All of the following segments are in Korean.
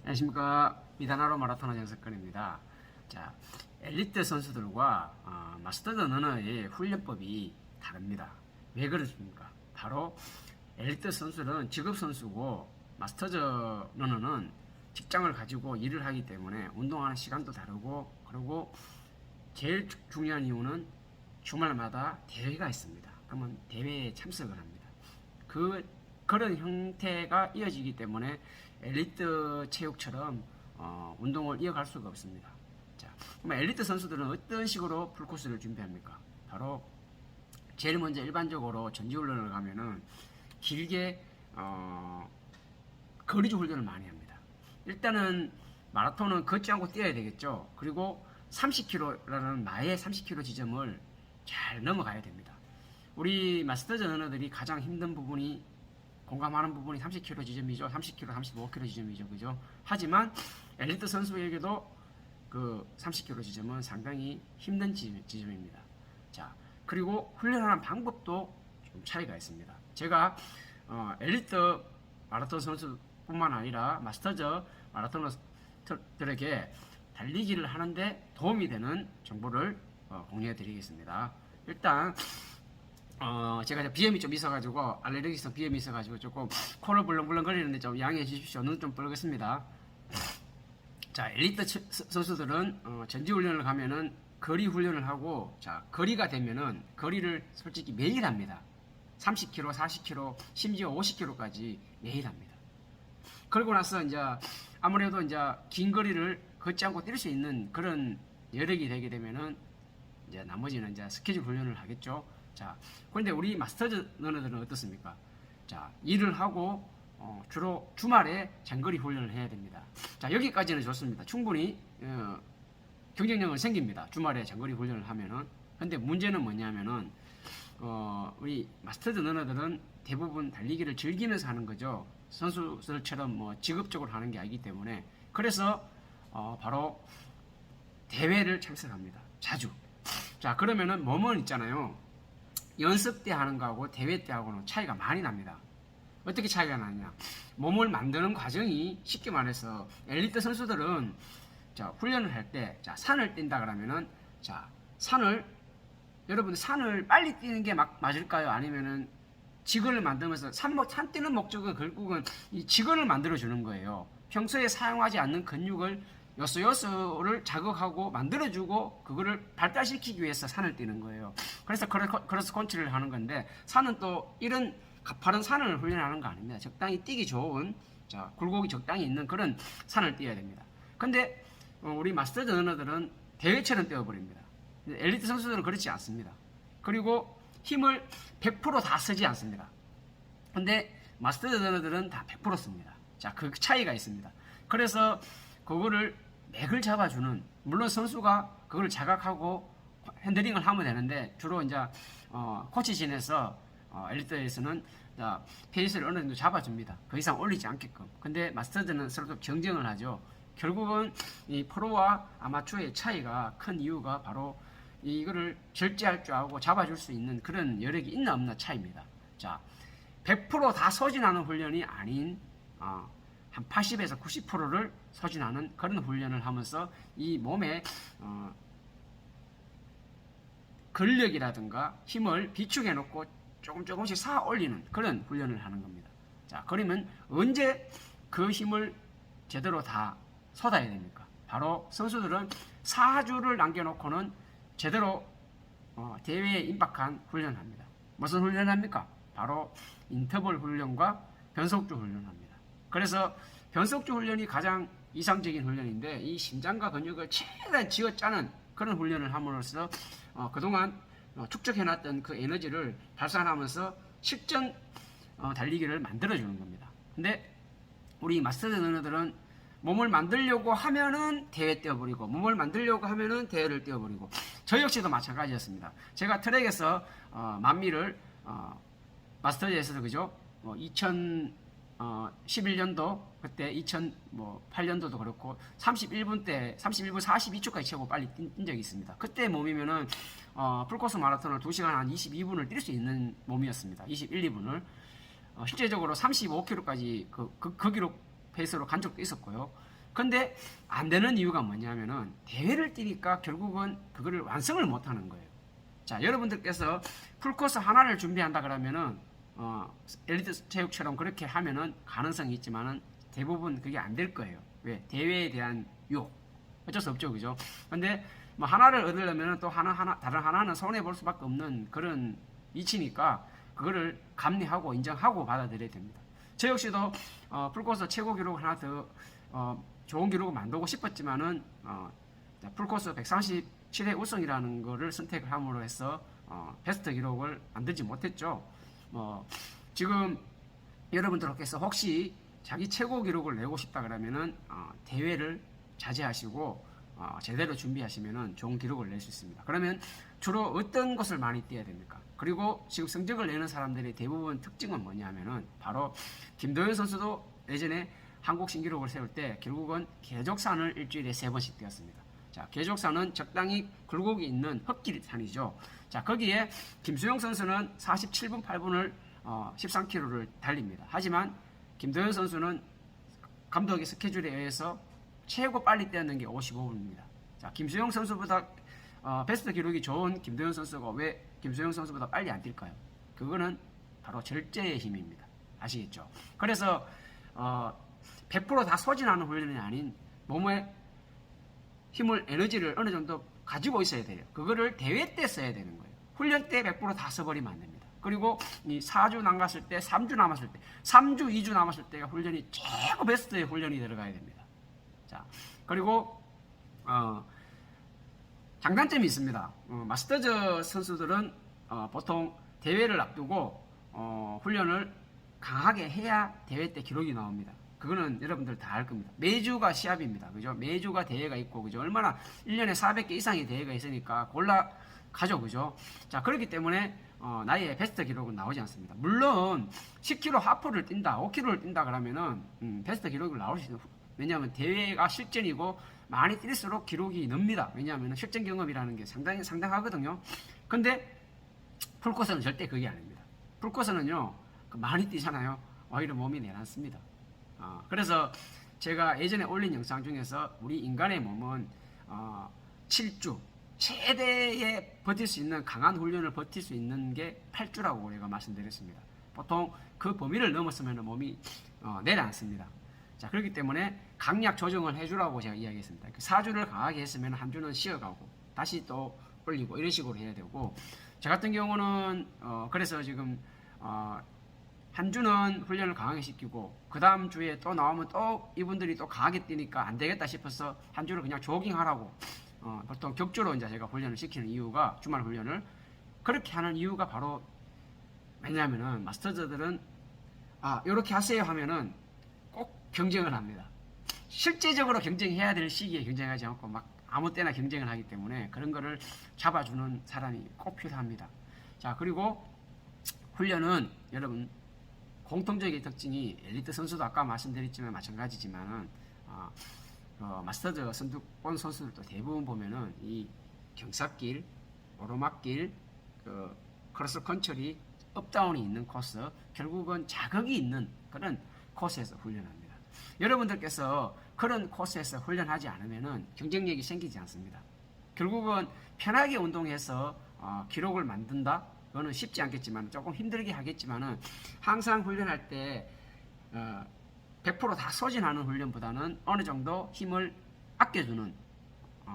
안녕하십니까. 미다나로 마라톤 정석근입니다. 자, 엘리트 선수들과 마스터드 러너의 훈련법이 다릅니다. 왜 그렇습니까? 바로 엘리트 선수는 직업 선수고 마스터드 러너는 직장을 가지고 일을 하기 때문에 운동하는 시간도 다르고, 그리고 제일 중요한 이유는 주말마다 대회가 있습니다. 그러면 대회에 참석을 합니다. 그런 형태가 이어지기 때문에 엘리트 체육처럼 운동을 이어갈 수가 없습니다. 자, 그럼 엘리트 선수들은 어떤 식으로 풀코스를 준비합니까? 바로 제일 먼저 일반적으로 전지훈련을 가면은 길게 거리주 훈련을 많이 합니다. 일단은 마라톤은 걷지 않고 뛰어야 되겠죠. 그리고 30km라는 나의 30km 지점을 잘 넘어가야 됩니다. 우리 마스터즈 러너들이 가장 힘든 부분이, 공감하는 부분이 30km 지점이죠. 30km, 35km 지점이죠. 그죠? 하지만 엘리트 선수에게도 그 30km 지점은 상당히 힘든 지점입니다. 자, 그리고 훈련하는 방법도 좀 차이가 있습니다. 제가 엘리트 마라톤 선수뿐만 아니라 마스터즈 마라토너들에게 달리기를 하는데 도움이 되는 정보를 공유해 드리겠습니다. 일단 제가 비염이 좀 있어가지고, 알레르기성 비염이 있어가지고 조금 코를 불렁불렁 거리는데 좀 양해해 주십시오. 눈 좀 뻘겋습니다. 자, 엘리트 선수들은 전지훈련을 가면은 거리 훈련을 하고, 자, 거리가 되면은 거리를 솔직히 매일 합니다. 30km, 40km, 심지어 50km까지 매일 합니다. 그러고 나서 이제 아무래도 이제 긴 거리를 걷지 않고 뛸 수 있는 그런 여력이 되게 되면은 이제 나머지는 이제 스케줄 훈련을 하겠죠. 자, 그런데 우리 마스터즈 러너들은 어떻습니까? 자, 일을 하고 주로 주말에 장거리 훈련을 해야 됩니다. 자, 여기까지는 좋습니다. 충분히 경쟁력은 생깁니다. 주말에 장거리 훈련을 하면은. 근데 문제는 뭐냐면은 우리 마스터즈 러너들은 대부분 달리기를 즐기면서 하는 거죠. 선수들처럼 뭐 직업적으로 하는 게 아니기 때문에. 그래서 바로 대회를 참석합니다. 자주. 자, 그러면은 뭐뭐 있잖아요. 연습 때 하는 거하고 대회 때 하고는 차이가 많이 납니다. 어떻게 차이가 나냐? 몸을 만드는 과정이, 쉽게 말해서 엘리트 선수들은 자, 훈련을 할 때, 자, 산을 뛴다 그러면은, 자, 여러분 산을 빨리 뛰는 게 맞을까요? 아니면은 직원을 만들면서 산 뛰는 목적은 결국은 이 직원을 만들어 주는 거예요. 평소에 사용하지 않는 근육을 요소요소를 자극하고 만들어주고 그거를 발달시키기 위해서 산을 뛰는 거예요. 그래서 크로스 컨트리를 하는 건데, 산은 또 이런 가파른 산을 훈련하는 거 아닙니다. 적당히 뛰기 좋은, 자, 굴곡이 적당히 있는 그런 산을 뛰어야 됩니다. 근데 우리 마스터즈 러너들은 대회처럼 뛰어버립니다. 엘리트 선수들은 그렇지 않습니다. 그리고 힘을 100%다 쓰지 않습니다. 근데 마스터즈 러너들은 다 100% 씁니다. 자, 그 차이가 있습니다. 그래서 그거를 맥을 잡아주는, 물론 선수가 그걸 자각하고 핸들링을 하면 되는데, 주로 이제 코치진에서 엘리트에서는 페이스를 어느 정도 잡아줍니다. 그 이상 올리지 않게끔. 근데 마스터즈는 서로 경쟁을 하죠. 결국은 이 프로와 아마추어의 차이가 큰 이유가 바로 이거를 절제할 줄 알고 잡아줄 수 있는 그런 여력이 있나 없나 차이입니다. 자, 100%다 소진하는 훈련이 아닌 한 80에서 90%를 소진하는 그런 훈련을 하면서 이 몸에 근력이라든가 힘을 비축해 놓고 조금씩 쌓아 올리는 그런 훈련을 하는 겁니다. 자, 그러면 언제 그 힘을 제대로 다 쏟아야 됩니까? 바로 선수들은 4주를 남겨놓고는 제대로 대회에 임박한 훈련을 합니다. 무슨 훈련을 합니까? 바로 인터벌 훈련과 변속주 훈련을 합니다. 그래서 변속주 훈련이 가장 이상적인 훈련인데, 이 심장과 근육을 최대한 쥐어짜는 그런 훈련을 함으로써 그동안 축적해놨던 그 에너지를 발산하면서 실전 달리기를 만들어주는 겁니다. 근데 우리 마스터즈 러너들은 몸을 만들려고 하면은 대회 뛰어버리고, 몸을 만들려고 하면은 대회를 뛰어버리고, 저 역시도 마찬가지였습니다. 제가 트랙에서 만미를 마스터즈에서, 그죠? 2011년도 그때 2008년도도 그렇고 31분 42초까지 채우고 빨리 뛴 적이 있습니다. 그때 몸이면은 풀코스 마라톤을 2시간 한 22분을 뛸 수 있는 몸이었습니다. 21, 2분을 실제적으로 35km까지 그 기록 페이스로 간 적도 있었고요. 근데 안 되는 이유가 뭐냐면은 대회를 뛰니까 결국은 그거를 완성을 못 하는 거예요. 자, 여러분들께서 풀코스 하나를 준비한다 그러면은 엘리트 체육처럼 그렇게 하면은 가능성이 있지만은 대부분 그게 안 될 거예요. 왜? 대회에 대한 유혹. 어쩔 수 없죠, 그죠? 근데 뭐 하나를 얻으려면은 또 다른 하나는 손해 볼 수밖에 없는 그런 위치니까 그거를 감내하고 인정하고 받아들여야 됩니다. 저 역시도 풀코스 최고 기록 하나 더 좋은 기록을 만들고 싶었지만은 풀코스 137회 우승이라는 거를 선택을 함으로 해서 베스트 기록을 만들지 못했죠. 지금 여러분들께서 혹시 자기 최고 기록을 내고 싶다 그러면은 대회를 자제하시고 제대로 준비하시면은 좋은 기록을 낼 수 있습니다. 그러면 주로 어떤 것을 많이 뛰어야 됩니까? 그리고 지금 성적을 내는 사람들의 대부분 특징은 뭐냐면은 바로 김도현 선수도 예전에 한국 신기록을 세울 때 결국은 계족산을 일주일에 3번씩 뛰었습니다. 자, 계족산은 적당히 굴곡이 있는 흙길산이죠. 자, 거기에 김수영 선수는 47분 8분을 13km를 달립니다. 하지만 김도현 선수는 감독의 스케줄에 의해서 최고 빨리 뛰었는 게 55분입니다. 자, 김수영 선수보다 베스트 기록이 좋은 김도현 선수가 왜 김수영 선수보다 빨리 안 뛸까요? 그거는 바로 절제의 힘입니다. 아시겠죠? 그래서 100%다 소진하는 훈련이 아닌 몸에 힘을 에너지를 어느 정도 가지고 있어야 돼요. 그거를 대회 때 써야 되는 거예요. 훈련 때 100%다 써버리면 안 됩니다. 그리고 이 4주 남았을 때, 3주 남았을 때, 3주, 2주 남았을 때가 훈련이 최고 베스트의 훈련이 들어가야 됩니다. 자, 그리고 장단점이 있습니다. 마스터즈 선수들은 보통 대회를 앞두고 훈련을 강하게 해야 대회 때 기록이 나옵니다. 그거는 여러분들 다 알 겁니다. 매주가 시합입니다. 그죠? 매주가 대회가 있고, 그죠? 얼마나 1년에 400개 이상의 대회가 있으니까 골라 가죠. 그죠? 자, 그렇기 때문에 나의 베스트 기록은 나오지 않습니다. 물론 10km 하프를 뛴다, 5km를 뛴다 그러면은 베스트 기록을 나올 수 있는. 왜냐하면 대회가 실전이고 많이 뛸수록 기록이 늡니다. 왜냐하면 실전 경험이라는 게 상당하거든요. 근데 풀코스는 절대 그게 아닙니다. 풀코스는요, 많이 뛰잖아요. 오히려 몸이 내놨습니다. 그래서 제가 예전에 올린 영상 중에서 우리 인간의 몸은 7주 최대에 버틸 수 있는 강한 훈련을 버틸 수 있는 게 8주라고 우리가 말씀드렸습니다. 보통 그 범위를 넘었으면 몸이 내려앉습니다. 자, 그렇기 때문에 강약 조정을 해주라고 제가 이야기했습니다. 4주를 강하게 했으면 한 주는 쉬어가고 다시 또 올리고 이런 식으로 해야 되고, 저 같은 경우는 그래서 지금 한 주는 훈련을 강하게 시키고 그 다음 주에 또 나오면 또 이분들이 또 강하게 뛰니까 안 되겠다 싶어서 한 주를 그냥 조깅하라고 보통 격주로 이제 제가 훈련을 시키는 이유가, 주말 훈련을 그렇게 하는 이유가 바로 왜냐하면은 마스터즈들은 이렇게 하세요 하면은 꼭 경쟁을 합니다. 실제적으로 경쟁해야 될 시기에 경쟁하지 않고 막 아무 때나 경쟁을 하기 때문에 그런 거를 잡아주는 사람이 꼭 필요합니다. 자, 그리고 훈련은 여러분 공통적인 특징이 엘리트 선수도 아까 말씀드렸지만 마찬가지지만은 마스터즈 선두권 선수들도 대부분 보면은 이 경사길, 오르막길, 크로스 컨트리, 업다운이 있는 코스, 결국은 자극이 있는 그런 코스에서 훈련합니다. 여러분들께서 그런 코스에서 훈련하지 않으면은 경쟁력이 생기지 않습니다. 결국은 편하게 운동해서 기록을 만든다? 그거는 쉽지 않겠지만 조금 힘들게 하겠지만은 항상 훈련할 때 100%다 소진하는 훈련보다는 어느 정도 힘을 아껴주는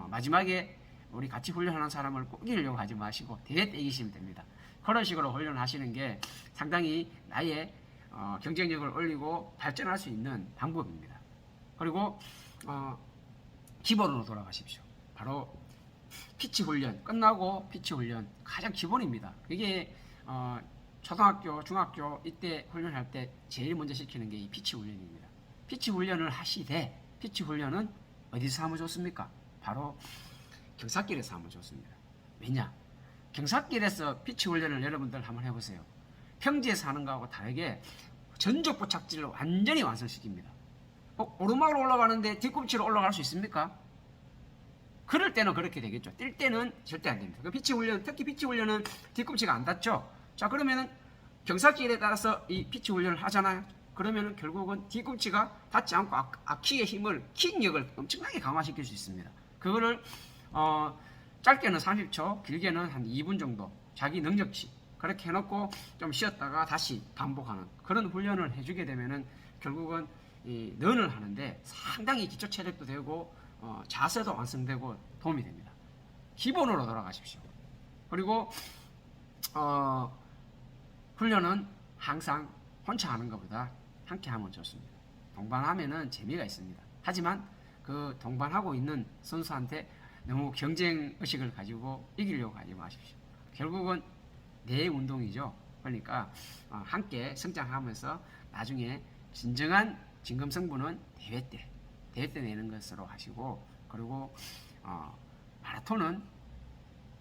마지막에 우리 같이 훈련하는 사람을 꼭 이기려고 하지 마시고 대회 때 이기시면 됩니다. 그런 식으로 훈련을 하시는 게 상당히 나의 경쟁력을 올리고 발전할 수 있는 방법입니다. 그리고 기본으로 돌아가십시오. 바로 피치 훈련, 끝나고 피치 훈련 가장 기본입니다. 이게 초등학교, 중학교 이때 훈련할 때 제일 먼저 시키는 게 이 피치 훈련입니다. 피치 훈련을 하시되 피치 훈련은 어디서 하면 좋습니까? 바로 경사길에서 하면 좋습니다. 왜냐? 경사길에서 피치 훈련을 여러분들 한번 해보세요. 평지에서 하는 거하고 다르게 전족 부착지를 완전히 완성시킵니다. 오르막으로 올라가는데 뒤꿈치로 올라갈 수 있습니까? 그럴 때는 그렇게 되겠죠. 뛸 때는 절대 안 됩니다. 그 피치 훈련, 특히 피치 훈련은 뒤꿈치가 안 닿죠. 자, 그러면은 경사길에 따라서 이 피치 훈련을 하잖아요. 그러면은 결국은 뒤꿈치가 닿지 않고 키의 힘을 킥력을 엄청나게 강화시킬 수 있습니다. 그거를 짧게는 30초, 길게는 한 2분 정도 자기 능력치 그렇게 해놓고 좀 쉬었다가 다시 반복하는 그런 훈련을 해주게 되면은 결국은 이 런을 하는데 상당히 기초 체력도 되고 자세도 완성되고 도움이 됩니다. 기본으로 돌아가십시오. 그리고 훈련은 항상 혼자 하는 것보다 함께 하면 좋습니다. 동반하면은 재미가 있습니다. 하지만 그 동반하고 있는 선수한테 너무 경쟁 의식을 가지고 이기려고 하지 마십시오. 결국은 내 운동이죠. 그러니까 함께 성장하면서 나중에 진정한 진검 승부는 대회 때 내는 것으로 하시고, 그리고 마라톤은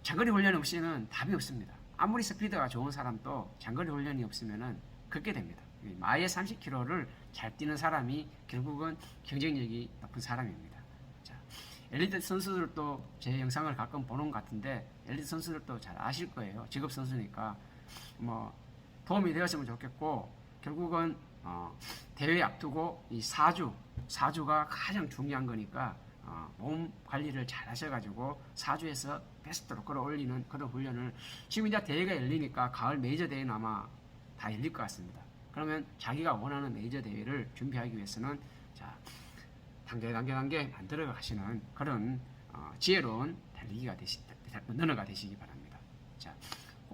장거리 훈련 없이는 답이 없습니다. 아무리 스피드가 좋은 사람도 장거리 훈련이 없으면은 걷게 됩니다. 마일 30km를 잘 뛰는 사람이 결국은 경쟁력이 높은 사람입니다. 자, 엘리트 선수들도 제 영상을 가끔 보는 것 같은데 엘리트 선수들도 잘 아실 거예요. 직업 선수니까 뭐 도움이 되었으면 좋겠고, 결국은 대회 앞두고 이 4주가 가장 중요한 거니까 몸 관리를 잘 하셔가지고 4주에서 베스트로 끌어올리는 그런 훈련을, 지금 이제 대회가 열리니까 가을 메이저 대회는 아마 다 열릴 것 같습니다. 그러면 자기가 원하는 메이저 대회를 준비하기 위해서는 자, 단계 만들어 가시는 그런 지혜로운 달리기가 러너가 되시기 바랍니다. 자,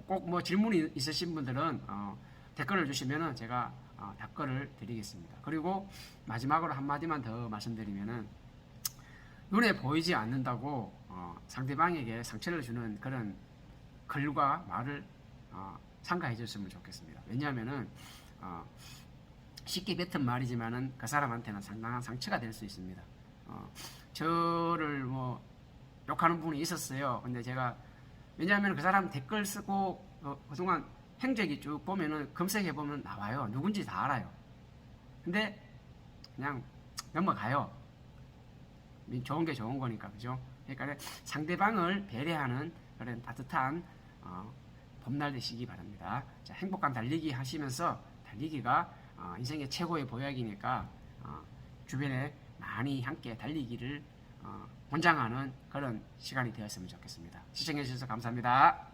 꼭 뭐 질문이 있으신 분들은 댓글을 주시면은 제가 답글을 드리겠습니다. 그리고 마지막으로 한마디만 더 말씀드리면은, 눈에 보이지 않는다고 상대방에게 상처를 주는 그런 글과 말을 삼가해 줬으면 좋겠습니다. 왜냐하면은 쉽게 뱉은 말이지만은 그 사람한테는 상당한 상처가 될 수 있습니다. 저를 뭐 욕하는 분이 있었어요. 근데 제가, 왜냐하면 그 사람 댓글 쓰고 그동안 행적이 쭉 보면은 검색해 보면 나와요. 누군지 다 알아요. 근데 그냥 넘어가요. 좋은 게 좋은 거니까, 그죠? 그러니까 상대방을 배려하는 그런 따뜻한 봄날 되시기 바랍니다. 자, 행복한 달리기 하시면서, 달리기가 인생의 최고의 보약이니까 주변에 많이 함께 달리기를 권장하는 그런 시간이 되었으면 좋겠습니다. 시청해 주셔서 감사합니다.